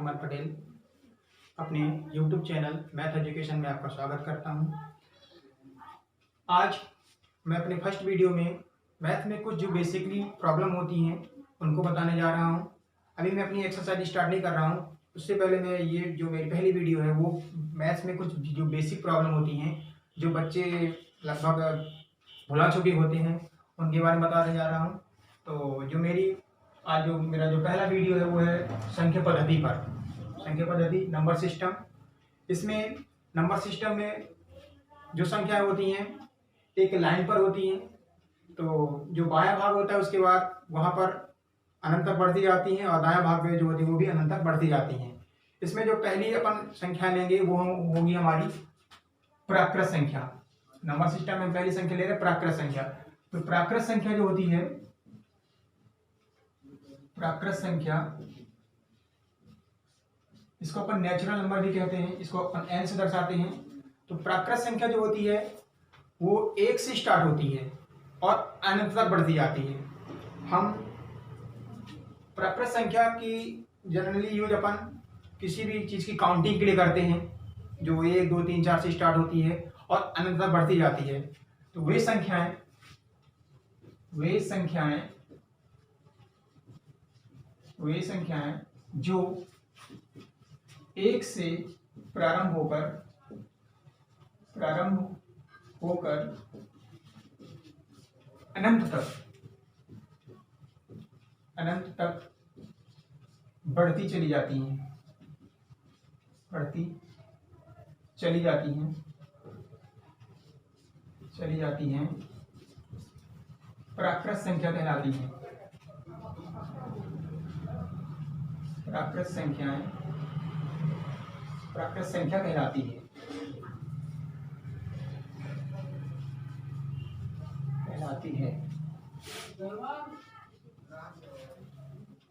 कमल पटेल अपने YouTube channel math education में आपका स्वागत करता हूं। आज मैं अपने फर्स्ट वीडियो में मैथ में कुछ जो बेसिकली प्रॉब्लम होती हैं उनको बताने जा रहा हूं। अभी मैं अपनी एक्सरसाइज स्टार्ट नहीं कर रहा हूं, उससे पहले मैं ये जो मेरी पहली वीडियो है वो मैथ्स में कुछ जो बेसिक प्रॉब्लम होती हैं जो बच्चे लगभग भुला चुके होते हैं उनके बारे में बताने जा रहा हूँ। तो जो मेरा जो पहला वीडियो है वो है संख्या पद्धति पर, संख्या पद्धति नंबर सिस्टम। इसमें नंबर सिस्टम में जो संख्याएं होती हैं एक लाइन पर होती हैं, तो जो बायां भाग होता है उसके बाद वहाँ पर अनंत तक बढ़ती जाती हैं और दायां भाग में जो होती है वो भी अनंत तक बढ़ती जाती हैं। इसमें जो पहली अपन संख्या लेंगे वो होगी हमारी प्राकृत संख्या। नंबर सिस्टम में पहली संख्या ले रहे हैं प्राकृत संख्या। तो प्राकृत संख्या जो होती है, प्राकृत संख्या इसको अपन नेचुरल नंबर भी कहते हैं, इसको अपन n से दर्शाते हैं। तो प्राकृत संख्या जो होती है वो 1 से स्टार्ट होती है और अनंत तक बढ़ती जाती है। हम प्राकृत संख्या की जनरली यूज अपन किसी भी चीज की काउंटिंग के लिए करते हैं जो 1 2 3 4 से स्टार्ट होती है और अनंत तक बढ़ती जाती है। तो वे संख्याएं जो 1 से प्रारंभ होकर अनंत तक बढ़ती चली जाती हैं प्राकृत संख्या कहलाती हैं। प्राकृत संख्या कहलाती है।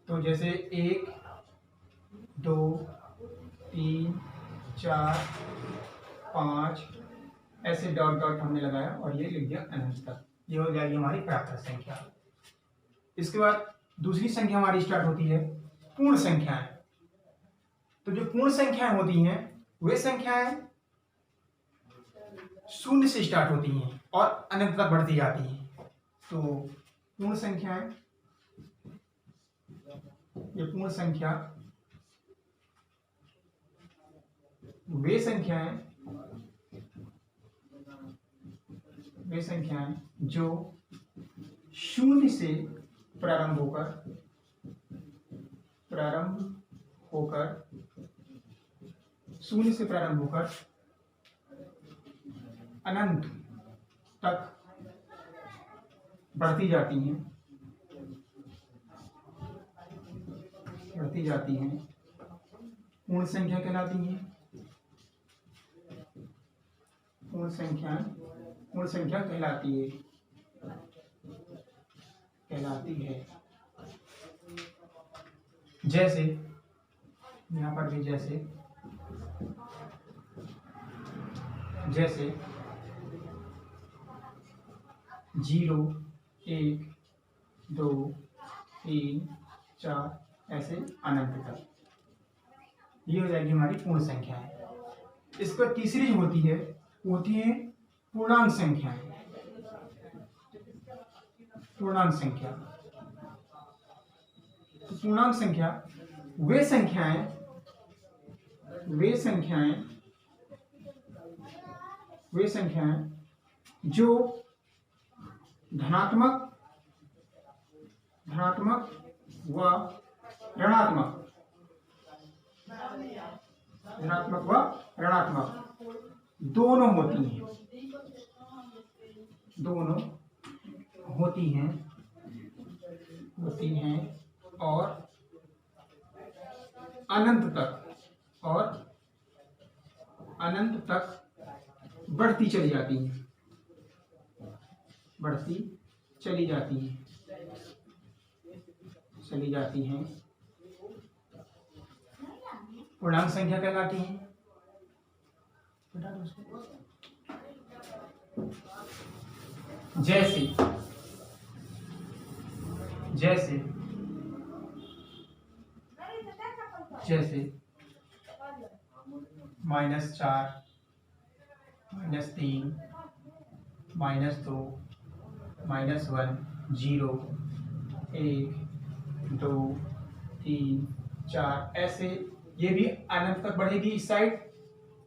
तो जैसे 1 2 3 4 5 ऐसे डॉट डॉट हमने लगाया और ये लिख दिया अनंत तक। ये हो जाएगी हमारी प्राकृत संख्या। इसके बाद दूसरी संख्या हमारी स्टार्ट होती है पूर्ण संख्याएं। तो जो पूर्ण संख्याएं होती हैं वे संख्याएं 0 से स्टार्ट होती हैं और अनंत तक बढ़ती जाती हैं। तो पूर्ण संख्या वे संख्याएं जो 0 से प्रारंभ होकर अनंत तक बढ़ती जाती हैं पूर्ण संख्या कहलाती हैं। पूर्ण संख्या कहलाती है। जैसे यहाँ पर भी जैसे 0 1 2 3 4 ऐसे अनंत तक। ये हो जाएगी हमारी पूर्ण संख्याएं। इस पर तीसरी जो होती है पूर्णांक संख्याएं। पूर्णांक संख्या वे संख्याएं जो धनात्मक व ऋणात्मक दोनों होती हैं और अनंत तक बढ़ती चली जाती हैं। पूर्णांक संख्या कहलाती हैं। जैसे जैसे जैसे -4, -3, -2, -1, 0, 1, 2, 3, 4, ऐसे ये भी अनंत तक बढ़ेगी इस साइड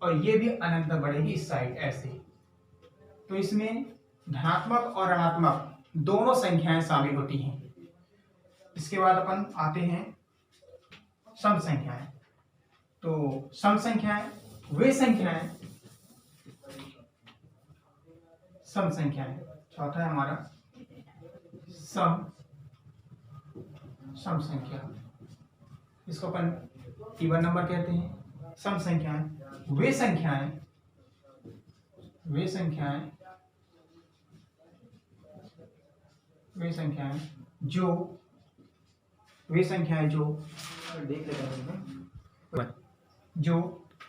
और ये भी अनंत तक बढ़ेगी इस साइड ऐसे। तो इसमें धनात्मक और ऋणात्मक दोनों संख्याएं शामिल होती हैं। इसके बाद अपन आते हैं सम संख्याएं। तो सम संख्याएं वे संख्याएं, सम संख्याएं चौथा है हमारा सम संख्या, इसको अपन इवन नंबर कहते हैं। सम संख्याएं वे संख्याएं जो देख लेते हैं जो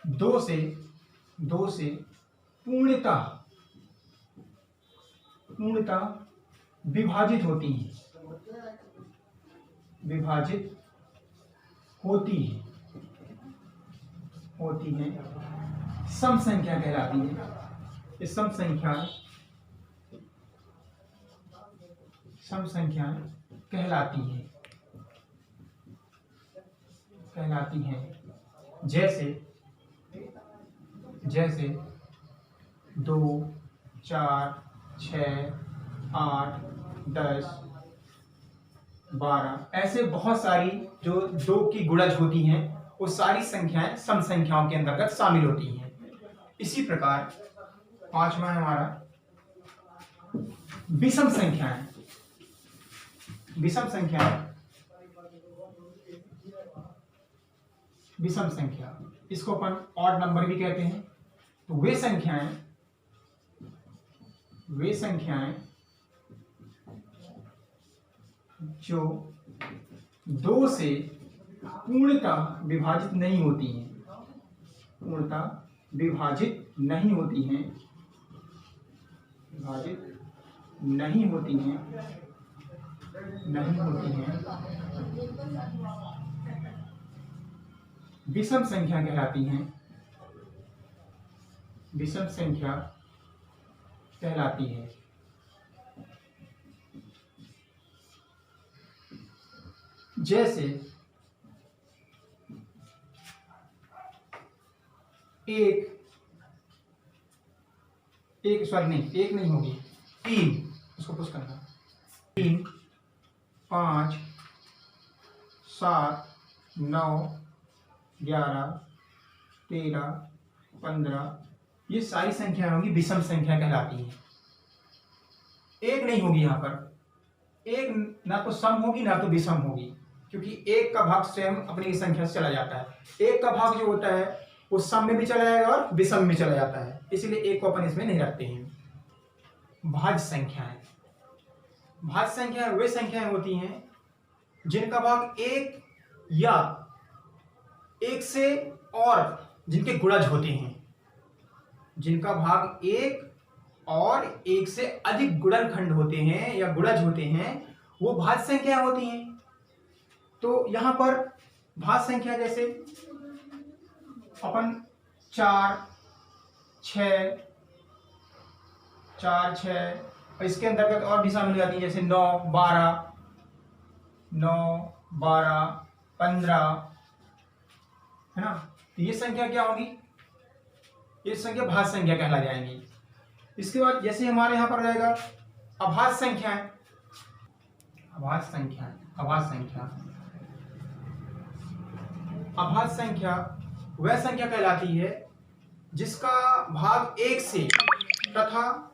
दो से पूर्णतः विभाजित होती हैं, सम संख्या कहलाती है। ये सम संख्याएं कहलाती हैं। जैसे 2, 4, 6, 8, 10, 12 ऐसे बहुत सारी जो 2 की गुणज होती हैं वो सारी संख्याएं सम संख्याओं के अंतर्गत शामिल होती हैं। इसी प्रकार पांचवा है हमारा विषम संख्याएं। विषम संख्या इसको अपन ऑड नंबर भी कहते हैं। तो वे संख्याएं जो 2 से पूर्णतः विभाजित नहीं होती हैं, विषम संख्या कहलाती हैं। जैसे 1 नहीं होगी 3, उसको पुश करना 3, 5, 7, 9, 11, 13, 15 ये सारी संख्या होंगी विषम संख्या कहलाती है। 1 नहीं होगी यहाँ पर, 1 ना तो सम होगी ना तो विषम होगी, क्योंकि 1 का भाग स्वयं अपनी संख्या से चला जाता है। 1 का भाग जो होता है वो सम में भी चला जाएगा और विषम में चला जाता है, इसलिए 1 को अपन इसमें नहीं रखते हैं। भाज्य संख्याएं वे संख्याएं होती हैं जिनका भाग 1 या 1 से और जिनके गुणज होते हैं, जिनका भाग 1 और 1 से अधिक गुणनखंड होते हैं या गुणज होते हैं, वो भाज्य संख्या होती हैं। तो यहां पर भाज्य संख्या जैसे अपन 4, 6 और इसके अंतर्गत और भी शामिल हो जाती है, जैसे 9, 12, 15 है ना। तो ये संख्या क्या होगी, ये संख्या भाज्य संख्या कहला जाएंगी। इसके बाद जैसे हमारे यहाँ पर रहेगा अभाज्य संख्या वह संख्या कहलाती है जिसका भाग 1 से तथा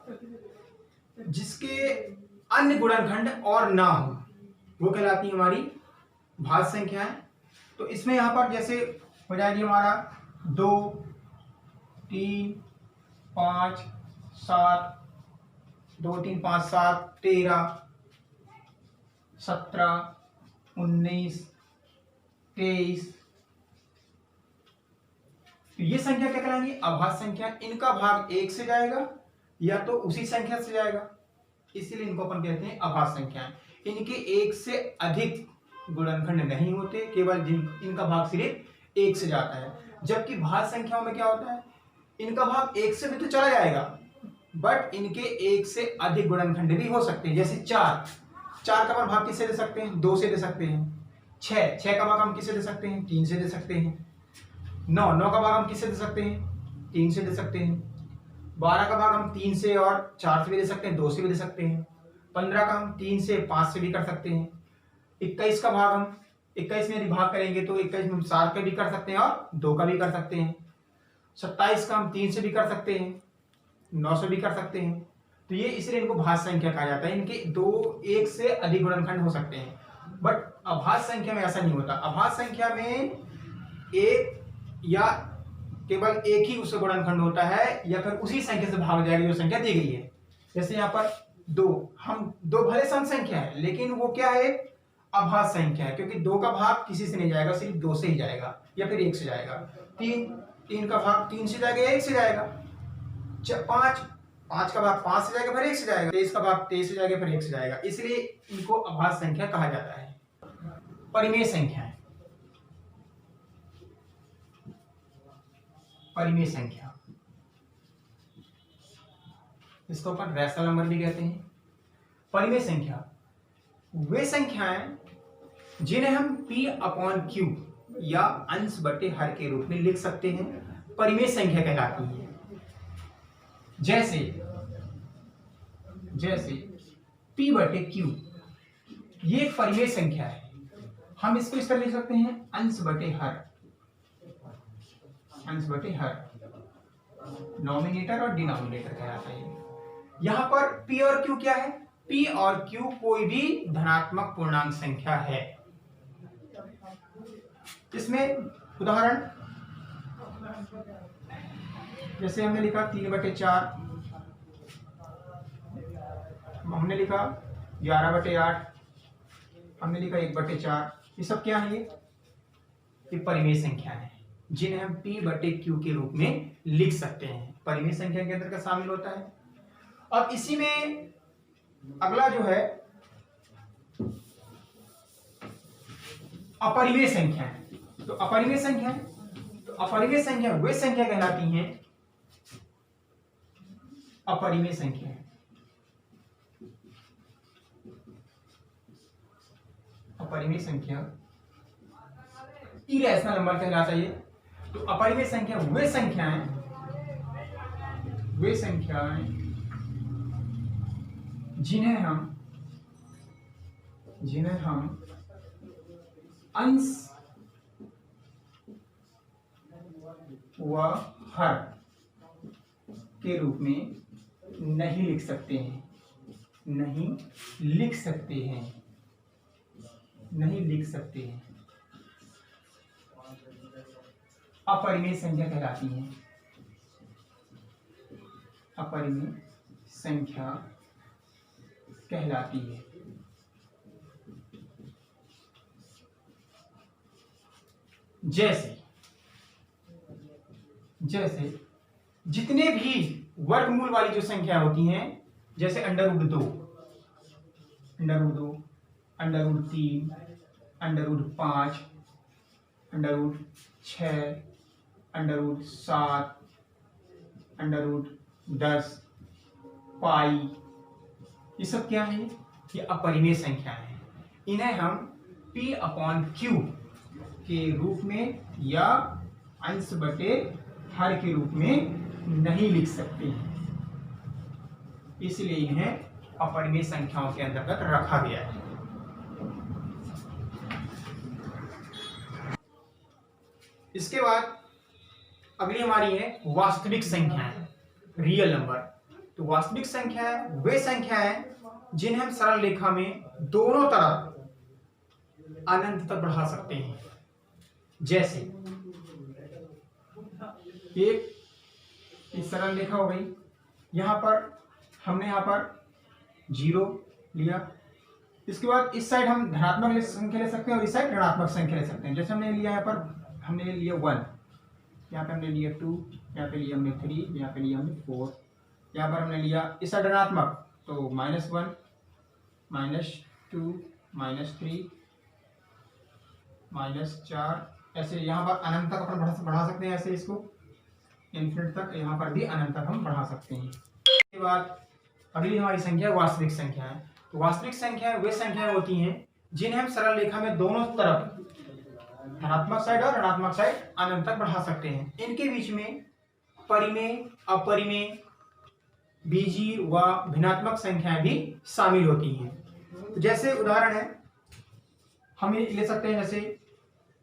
जिसके अन्य गुणनखंड और ना हो, वो कहलाती है हमारी भाज्य संख्याएं। तो इसमें यहाँ पर जैसे हो जाएगी हमारा 2, 3, 5, 7, 2, 3, 5, 7, 13, 17, 19, 23। तो ये संख्या क्या कहलाएंगी, अभाज्य संख्या। इनका भाग 1 से जाएगा या तो उसी संख्या से जाएगा, इसीलिए इनको अपन कहते हैं अभाज्य संख्याएं। इनके 1 से अधिक गुणनखंड नहीं होते, केवल इनका भाग सिर्फ 1 से जाता है। जबकि भाज्य संख्याओं में क्या होता है, इनका भाग 1 से भी तो चला जाएगा, बट इनके 1 से अधिक गुणनखंड भी हो सकते हैं। जैसे 4 का भाग किससे दे सकते हैं, 2 से दे सकते हैं। 6 का भाग हम किससे दे सकते हैं, 3 से दे सकते हैं। 9 का भाग हम किससे दे सकते हैं, 3 से दे सकते हैं। 12 का भाग हम 3 से और 4 से भी दे सकते हैं, 2 से भी दे सकते हैं। 15 का हम 3 से 5 से भी कर सकते हैं। 21 का भाग हम 21 में यदि भाग करेंगे तो 21 में 4 का भी कर सकते हैं और 2 का भी कर सकते हैं। 27 का हम 3 से भी कर सकते हैं, 9 से भी कर सकते हैं। तो ये इसलिए इनको भाज्य संख्या कहा जाता है। इनके 1 से अधिक गुणनखंड हो सकते हैं, बट अभाज्य संख्या में ऐसा नहीं होता। अभाज्य संख्या में एक या केवल एक ही उससे गुणनखंड होता है, या फिर उसी संख्या से भाग जाएगी जो संख्या दी गई है। जैसे यहाँ पर 2, हम 2 भले सम संख्या है, लेकिन वो क्या है, अभाज्य संख्या है, क्योंकि 2 का भाग किसी से नहीं जाएगा, सिर्फ 2 से ही जाएगा या फिर 1 से जाएगा। 3 का भाग 3 से जाएगा या 1 से जाएगा। 5 का भाग 5 से जाएगा फिर 1 से जाएगा। 23 का भाग 23 से जाएगा फिर 1 से जाएगा। इसलिए इनको अभाज्य संख्या कहा जाता है। परिमेय संख्या, परिमेय संख्या, इसको अपन रैशनल नंबर भी कहते हैं। परिमेय संख्या वे संख्याएं जिन्हें हम P/Q या अंश बटे हर के रूप में लिख सकते हैं, परिमेय संख्या कहलाती है। जैसे P/Q ये एक परिमेय संख्या है। हम इसको इस तरह लिख सकते हैं, अंश बटे हर, नॉमिनेटर और डिनोमिनेटर कहलाता है। यहां पर P और Q क्या है, P और Q कोई भी धनात्मक पूर्णांक संख्या है। इसमें उदाहरण जैसे हमने लिखा 3/4, हमने लिखा 11/8, हमने लिखा 1/4। ये सब क्या है, ये परिमेय संख्या है जिन्हें हम P/Q के रूप में लिख सकते हैं। परिमेय संख्या के अंतर्गत शामिल होता है। अब इसी में अगला जो है अपरिमेय संख्या है। तो अपरिमेय संख्या वे संख्या कहलाती हैं, अपरिमेय संख्या इरेशनल नंबर कहलाता है। तो अपरिमेय संख्या वे संख्याएं जिन्हें हम अंश व हर के रूप में नहीं लिख सकते हैं, अपरिमेय संख्या कहलाती हैं। अपरिमेय संख्या कहलाती है। जैसे जितने भी वर्गमूल वाली जो संख्या होती हैं, जैसे √2, √2, √3, √5, √6, √7, √10, पाई, ये सब क्या है, ये अपरिमेय संख्या है। इन्हें हम P/Q के रूप में या अंश बटे हर के रूप में नहीं लिख सकते हैं, इसलिए इन्हें अपरिमेय संख्याओं के अंतर्गत रखा गया है। इसके बाद अगली हमारी है वास्तविक संख्याएं, रियल नंबर। तो वास्तविक संख्याएं वे संख्याएं जिन्हें हम सरल रेखा में दोनों तरफ अनंत तक बढ़ा सकते हैं। जैसे एक सरल रेखा हो गई, यहां पर हमने 0 लिया। इसके बाद इस साइड हम धनात्मक संख्या ले सकते हैं और इस साइड ऋणात्मक संख्या ले सकते हैं। जैसे हमने लिया यहाँ पर, हमने लिया 1, यहाँ पे हमने लिया 2, यहाँ पे लिया हमने 3, यहाँ पे लिया हमने 4, यहाँ पर हमने लिया इस साइड ऋणात्मक, तो -1, -2, -3, -4, ऐसे यहाँ पर अनंत तक अपन बढ़ा सकते हैं, ऐसे इसको इन्फिनिट तक, यहाँ पर भी अनंत तक हम बढ़ा सकते हैं। इसके बाद अगली हमारी संख्या वास्तविक संख्या है। तो वास्तविक संख्या वे संख्याएं होती हैं जिन्हें हम सरल रेखा में दोनों तरफ धनात्मक साइड और ऋणात्मक साइड अनंत तक बढ़ा सकते हैं। इनके बीच में परिमेय, अपरिमेय, बीजीय व भिन्नात्मक संख्याएं भी शामिल होती हैं। तो जैसे उदाहरण है, हम ये ले सकते हैं, जैसे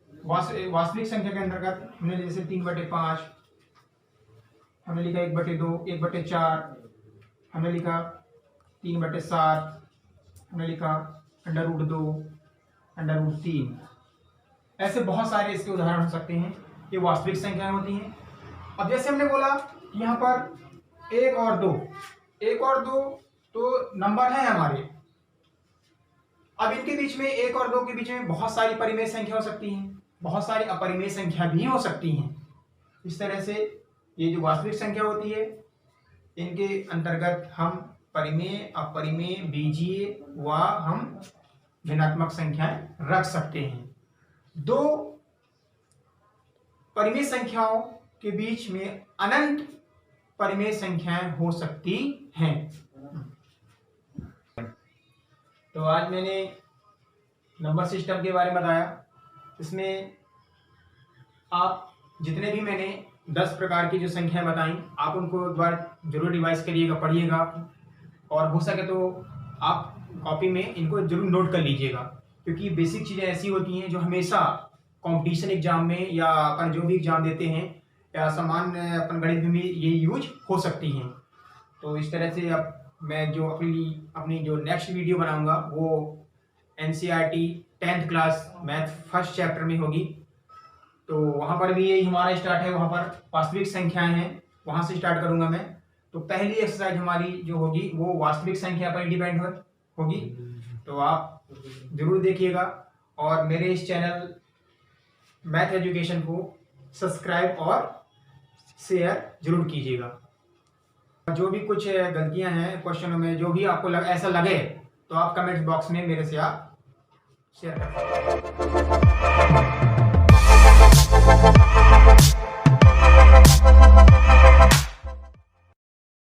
वास्तविक संख्या के अंतर्गत हमने जैसे 3/5 हमने लिखा, 1/2, 1/4 हमने लिखा, 3/7 हमने लिखा, √2, √3, ऐसे बहुत सारे इसके उदाहरण हो सकते हैं। ये वास्तविक संख्याएं होती हैं। अब जैसे हमने बोला कि यहाँ पर 1 और 2 तो नंबर है हमारे। अब इनके बीच में 1 और 2 के बीच में बहुत सारी परिमेय संख्या हो सकती हैं, बहुत सारी अपरिमेय संख्या भी हो सकती हैं। इस तरह से ये जो वास्तविक संख्या होती है, इनके अंतर्गत हम परिमेय, अपरिमेय, बीजीय व हम भिन्नात्मक संख्याएं रख सकते हैं। दो परिमेय संख्याओं के बीच में अनंत परिमेय संख्याएं हो सकती हैं। तो आज मैंने नंबर सिस्टम के बारे में बताया। इसमें आप जितने भी मैंने 10 प्रकार की जो संख्याएं बताई, आप उनको द्वारा जरूर रिवाइज करिएगा, पढ़िएगा, और हो सके तो आप कॉपी में इनको जरूर नोट कर लीजिएगा, क्योंकि बेसिक चीज़ें ऐसी होती हैं जो हमेशा कंपटीशन एग्जाम में या अपन जो भी एग्जाम देते हैं या सामान्य अपन गणित में भी ये यूज हो सकती हैं। तो इस तरह से अब मैं जो अपनी जो नेक्स्ट वीडियो बनाऊंगा वो NCERT 10th class math first chapter में होगी। तो वहाँ पर भी यही हमारा स्टार्ट है, वहाँ पर वास्तविक संख्याएं हैं, वहाँ से स्टार्ट करूँगा मैं। तो पहली एक्सरसाइज हमारी जो होगी वो वास्तविक संख्या पर डिपेंड होगी। तो आप जरूर देखिएगा और मेरे इस चैनल मैथ एजुकेशन को सब्सक्राइब और शेयर जरूर कीजिएगा। जो भी कुछ गलतियां हैं क्वेश्चनों में, जो भी आपको ऐसा लगे तो आप कमेंट बॉक्स में मेरे से आप शेयर करें।